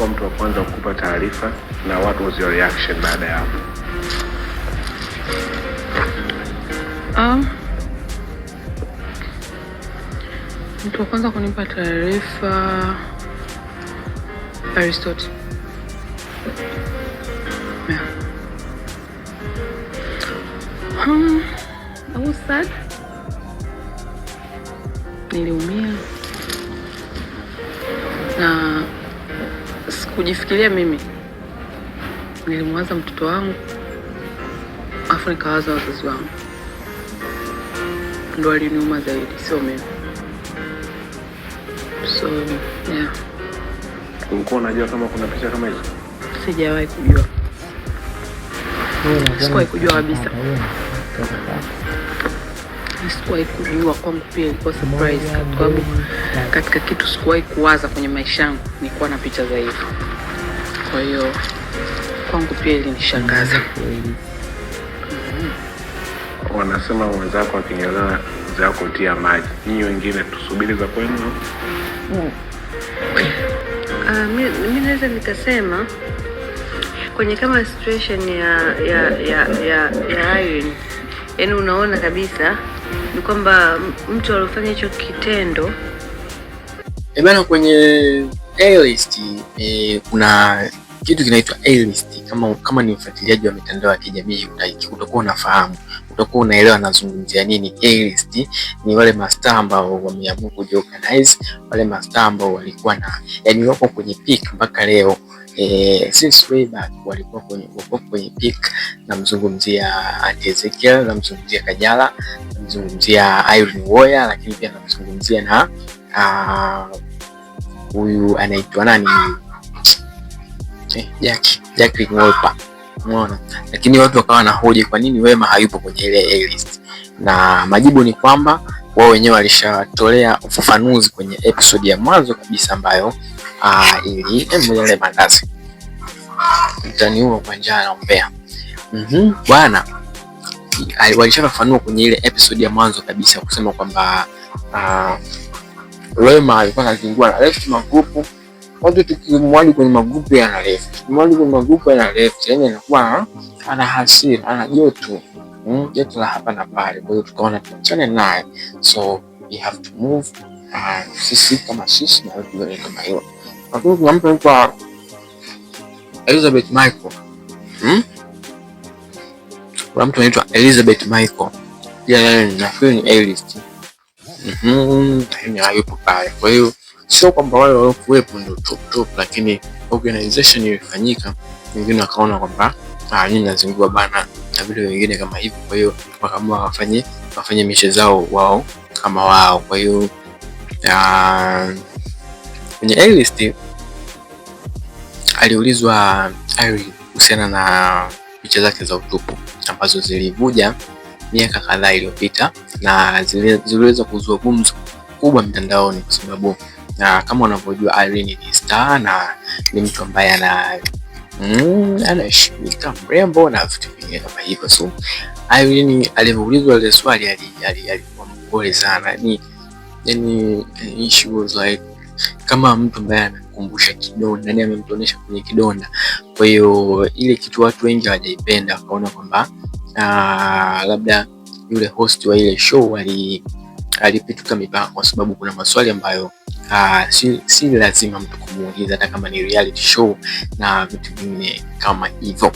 utakuwa mtu wa kwanza kukupa taarifa, na what was your reaction baada ya hapo? Mtu wa kwanza kunipa taarifa Aristotle. Yeah. I was sad. Niliumia na sikujifikiria mimi, nilimwaza mtoto wangu afu nikawaza wazazi wangu, ndo aliniuma zaidi, sio mimi. So yeah. Ulikuwa unajua kama kuna picha kama hizo? Sijawahi kujua. Sikuwahi kujua kabisa. Sikuwahi kujua, kwangu pia ilikuwa surprise, kwa sababu katika kitu sikuwahi kuwaza kwenye maisha yangu nilikuwa na picha za hivyo. Kwa hiyo kwangu pia ilinishangaza. Wanasema wenzako wakinyolewa zako tia maji, nyinyi wengine tusubiri za kwenu? Mimi naweza nikasema kwenye kama situation ya Irene, yaani unaona kabisa ni kwamba mtu aliyofanya hicho kitendo bana. Kwenye A-list kuna kitu kinaitwa A-list. Kama ni mfuatiliaji wa mitandao ya kijamii utakuwa unafahamu, utakuwa unaelewa nazungumzia nini. A-list ni wale mastaa ambao wameamua kujiorganize, wale mastaa ambao walikuwa na yani wako kwenye peak mpaka leo. Since way back walikuwa kwenye peak. Namzungumzia Auntie Ezekiel, namzungumzia Kajala, namzungumzia Irene Uwoya, lakini pia namzungumzia na huyu anaitwa nani, Jacqueline Wolper. Umeona? Lakini watu wakawa na hoja kwa nini Wema hayupo kwenye ile A-list, na majibu ni kwamba wao wenyewe walishatolea ufafanuzi kwenye episode ya mwanzo kabisa ambayo ili mmoja mandazi mtaniua kwa njaa na umbea. Bwana walishafafanua kwenye ile episode ya mwanzo kabisa kusema kwamba Wema alikuwa anazingua na left magrupu, watu tukimwadi kwenye magrupu yana left, mwadi kwenye magrupu yana left, yani anakuwa ana hasira, ana joto la hapa na pale. Kwa hiyo tukaona tuachane naye, so we have to move sisi kama sisi na watu wengine kama hiyo. Lakini kuna mtu anaitwa Elizabeth Michael. Kuna mtu anaitwa Elizabeth Michael. Yeye nafikiri ni A-list. Ni hayupo pale. Kwa hiyo sio kwamba wale waliokuwepo ndio top, lakini organization ilifanyika, wengine wakaona kwamba nyinyi nazingua bana na vile wengine kama hivyo. Kwa hiyo wakaamua wafanye mishe zao wao kama wao. Kwa hiyo kwenye A-list aliulizwa Irene kuhusiana na picha zake za utupu ambazo zilivuja miaka kadhaa iliyopita na ziliweza kuzua gumzo kubwa mtandaoni, kwa sababu kama unavyojua Irene ni star na ni mtu ambaye anaheshimika, mrembo na vitu vingine kama hivyo. So Irene alivyoulizwa ile swali alikuwa mpole sana, yani she was like kama mtu ambaye anakumbusha kidonda, yani amemtonesha kwenye kidonda. Kwa hiyo ile kitu watu wengi hawajaipenda, wakaona kwamba labda yule host wa ile show alipituka mipaka, kwa sababu kuna maswali ambayo si lazima mtu kumuuliza, hata kama ni reality show na vitu vingine kama hivyo.